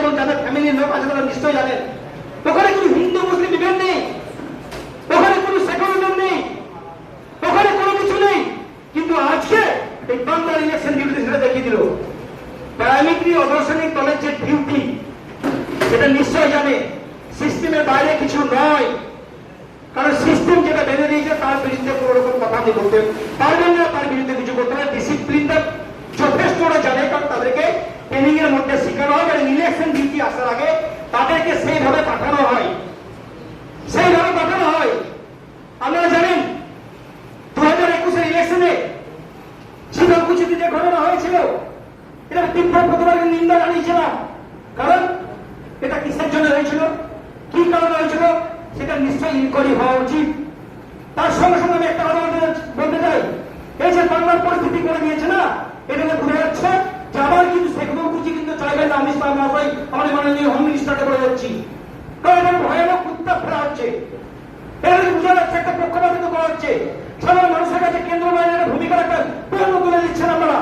এবং যাদের ফ্যামিলির লোক আছে তারা নিশ্চয়ই জানেন ওখানে কোনো হিন্দু মুসলিম বিভেদ নেই, ওখানে কোনো সেকুলারিজম নেই, ওখানে কোনো কিছু নেই। কিন্তু আজকে এই বাংলার ইলেকশন ডিউটি সেটা দেখিয়ে দিল। প্রাইমারি অগ্রসরী দলের যে ডিউটি সেটা নিশ্চয় জানে সিস্টেমের বাইরে কিছু নয়, কারণ সিস্টেম যেটা বেঁধে দিয়েছে তার বিরুদ্ধে কোনো রকম কথা আপনি বলতে পারবেন না, তার বিরুদ্ধে কিছু করতে হবে। ডিসিপ্লিনটা যথেষ্ট ওরা জানে, কারণ তাদেরকে ট্রেনিং এর মধ্যে শেখানো হয়, কারণ ইলেকশন ডিউটি আসার আগে তাদেরকে সেইভাবে পাঠানো হয়, সেইভাবে পাঠানো হয়। আপনারা জানেন 2021-এর ইলেকশনে শিবকুচিতে যে ঘটনা হয়েছিল এটা তীব্র প্রতিবাদ নিন্দা জানিয়েছিলাম, কারণ এটা কিসের জন্য হয়েছিল, কি কারণে হয়েছিল সেটা নিশ্চয়ই ইনকোয়ারি হওয়া উচিত। তার সঙ্গে সঙ্গে আমি একটা কথা বলতে চাই, এই যে বাংলার পরিস্থিতি করে দিয়েছে না, এটা বোঝা যাচ্ছে যে আবার কিন্তু শেখ মুজিব কিন্তু চাইবেন না অমিত শাহ মহাশয় আমাদের মাননীয় হোম মিনিস্টারকে বলে যাচ্ছি, কারণ এটা ভয়ানক উত্তাপ ফেলা হচ্ছে। এটা বোঝা যাচ্ছে একটা পক্ষপাতিত্ব করা হচ্ছে, সাধারণ মানুষের কাছে কেন্দ্র বাহিনীর ভূমিকার একটা প্রশ্ন তুলে দিচ্ছেন আপনারা।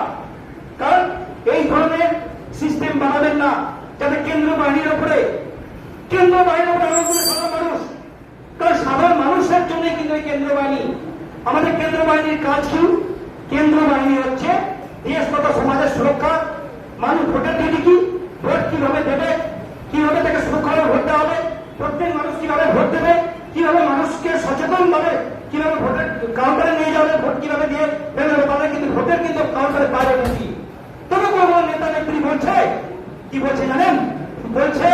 কারণ এই ধরনের সিস্টেম বানাবেন না যাতে কেন্দ্র বাহিনীর উপরে আরোপ করে সাধারণ মানুষ, কারণ সাধারণ মানুষের জন্য কিন্তু এই কেন্দ্র বাহিনী। আমাদের কেন্দ্র বাহিনীর কাজ কি? কেন্দ্র বাহিনী হচ্ছে দেশ তথা সমাজের সুরক্ষা। মানুষ ভোটের ডিউটি কি, ভোট কিভাবে দেবে, কিভাবে তাকে সুরক্ষাভাবে ভোট দেওয়া হবে, প্রত্যেক মানুষ কিভাবে ভোট দেবে, কিভাবে মানুষকে সচেতন ভাবে কিভাবে ভোটের কাউন্টারে নিয়ে যাবে, ভোট কিভাবে দিয়ে ফেলে দেবে, তাদের কিন্তু ভোটের কিন্তু কাউন্টারের বাইরে ঢুকি। তবে কোনো নেতা নেত্রী বলছে কি বলছে জানেন, বলছে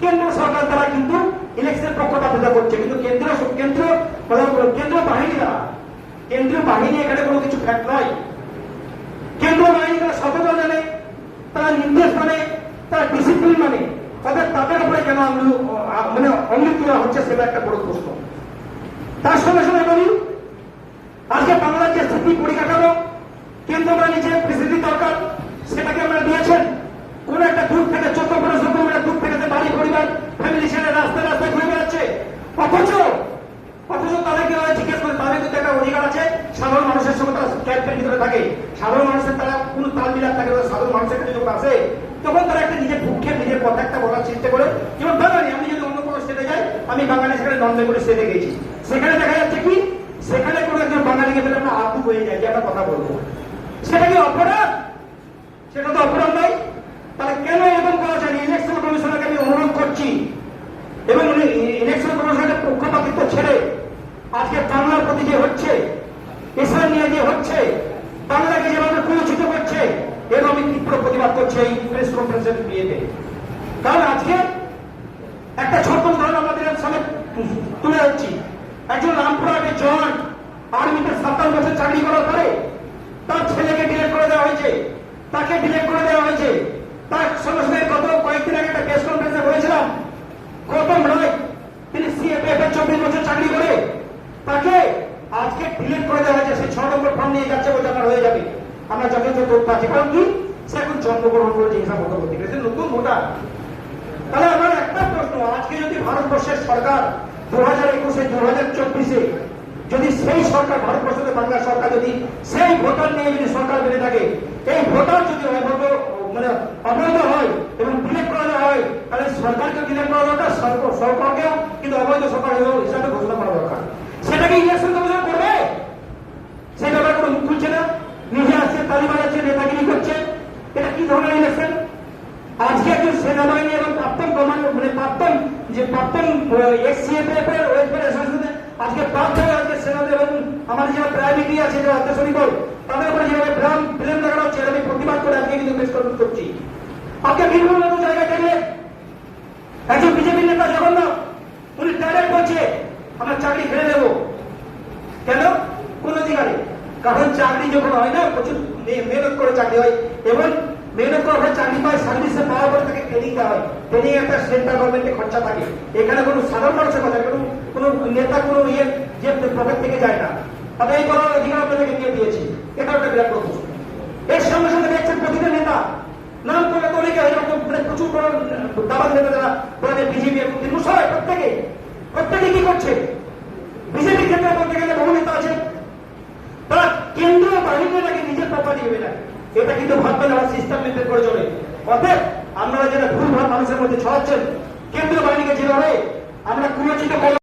কেন্দ্র সরকার দ্বারা কিন্তু ইলেকশনের পক্ষপাতিতা করছে, কিন্তু কেন্দ্রীয় বাহিনী এখানে কোনো কিছু ফ্যাক্ট নয়। কেন্দ্রীয় বাহিনী তারা সচেতন জানে, তারা নির্দেশ মানে, তারা ডিসিপ্লিন মানে, তাদের উপরে কেন মানে অঙ্গীক দেওয়া হচ্ছে সেটা একটা বড় প্রশ্ন। তার সঙ্গে সঙ্গে বলি আজকে বাংলার যে স্থিতি পরিকাঠামো কেন্দ্র বাহিনী যে ফেসিলিটি দরকার সেটাকে আমরা দিয়েছেন। কোন একটা দূর থেকে 14-15 কিলোমিটার দূর থেকে বাড়ি পরিবার ফ্যামিলি ছেড়ে রাস্তায় রাস্তায় ঘুরে বেড়াচ্ছে, অথচ তাদেরকে জিজ্ঞেস করে তাদের কিন্তু একটা অধিকার আছে। সাধারণ মানুষের সঙ্গে তারা ক্যাম্পের ভিতরে থাকে, সাধারণ মানুষের তারা কোন তাল মিলাপ থাকে, সাধারণ মানুষের কাছে যখন আসে তখন তারা একটা নিজের ভূক্ষেপ নিজের কথা একটা বলার চেষ্টা করে। যেমন বাঙালি, আমি যদি অন্য কোনো স্টেটে যাই, আমি বাঙালি সেখানে নন বেঙ্গলি স্টেটে গেছি, সেখানে দেখা যাচ্ছে কি সেখানে কোনো একজন বাঙালিকে পেলে আমরা আতু হয়ে যাই যে আমরা কথা বলবো, সেটা কি অপরাধ? সেটা তো অপরাধ নয়। তাহলে কেন এরকম করা যায়? ইলেকশন কমিশনারকে আমি অনুরোধ করছি এবং ইলেকশন কমিশনের পক্ষপাতিত্ব ছেড়ে আজকে বাংলার প্রতি যে হচ্ছে, ইসলাম নিয়ে যে হচ্ছে, বাংলাকে যেভাবে কুলুষিত করছে, এর আমি তীব্র প্রতিবাদ করছি এই প্রেস কনফারেন্সের বিয়েতে। কারণ আজকে একটা ছোট্ট উদাহরণ আমাদের সামনে তুলে ধরছি। একজন রামপুরহাটের জওয়ান আর্মিতে 57 বছর চাকরি করার পরে তার ছেলেকে ডিলেট করে দেওয়া হয়েছে, তাকে ডিলেট করে দেওয়া হয়েছে। তার সঙ্গে সঙ্গে গত কয়েকদিন আগে একটা প্রেস কনফারেন্সে বলেছিলাম, গৌতম রায় তিনি সিএপিএফ এর 24 বছর চাকরি করে তাকে আজকে ডিলেট করে দেওয়া হয়েছে। সে 6 নম্বর ফর্ম নিয়ে যাচ্ছে, বলছে আপনার হয়ে যাবে, আমরা যথেষ্ট তথ্য আছে। কারণ কি সে এখন জন্মগ্রহণ করেছে হিসাব মতো করতে গেছে, নতুন ভোটার। তাহলে আমার একটা প্রশ্ন, আজকে যদি ভারতবর্ষের সরকার 2021-এ 2024-এ যদি সেই সরকার, ভারতবর্ষের বাংলা সরকার যদি সেই ভোটার নিয়ে যদি সরকার বেড়ে থাকে, এই ভোটার যদি মানে অবৈধ হয় এবং ডিলেট করা হয়, তাহলে সরকারকে ডিলেট করা দরকার, সরকারকেও কিন্তু অবৈধ সরকার হিসাবে ঘোষণা করা দরকার। সেটাকে ইলেকশন কমিশন করবে? সেই ব্যাপারে কোনো মুখ খুলছে না, নিজে আসছে, তালি বাজাচ্ছে, নেতাগিরি করছে। এটা কি ধরনের ইলেকশন? আজকে একজন সেনাবাহিনী এবং প্রাক্তন এক্স-সিএপিএফ এর ওয়েলফেয়ার অ্যাসোসিয়েশনে আজকে প্রাপ্ত হয়ে আজকে সেনাদের এবং আমাদের যারা প্রাইভেটি আছে, যারা আত্মসৈনিক, তাদের উপরে যেভাবে ফিল্ম দেখানো হচ্ছে, আমি প্রতিবাদ করে আজকে কিন্তু প্রেস কনফারেন্স করছি। আজকে বিভিন্ন জায়গায় গেলে একজন বিজেপি নেতা জগন্নাথ উনি ডাইরেক্ট বলছে আমরা চাকরি ফেলে দেবো। কেন? কোন অধিকারে? কারণ চাকরি যখন হয় না, প্রচুর মেহনত করে চাকরি হয় এবং মেহনত করার পরে চাকরি পায়, সার্ভিসে পাওয়ার পরে তাকে ট্রেনিং দেওয়া হয়, ট্রেনিং একটা সেন্ট্রাল গভর্নমেন্টের খরচা থাকে। এখানে কোনো সাধারণ মানুষের কথা, কোনো নেতা কোনো যে পকেট থেকে যায় না, তবে এই করার অধিকার আপনাদেরকে দিয়ে দিয়েছি। এটা একটা বিরাট প্রশ্ন। এর সঙ্গে সঙ্গে দেখছেন প্রতিটা নেতা নাম করে তো অনেকে এরকম প্রচুর বড় দাবাদ নেতা যারা বলে বিজেপি এবং তৃণমূল সবাই প্রত্যেকে কি করছে? বিজেপির ক্ষেত্রে বলতে গেলে বহু নেতা আছে, তারা কেন্দ্রীয় বাহিনীটাকে নিজের প্রপার্টি ভেবে নেয়। এটা কিন্তু ভাববে না, সিস্টেম মেনটেন করে চলে। অতএব আপনারা যেটা ভুলভাল মানুষের মধ্যে ছড়াচ্ছেন, কেন্দ্রীয় বাহিনীকে যেভাবে আমরা কুরচিত করলাম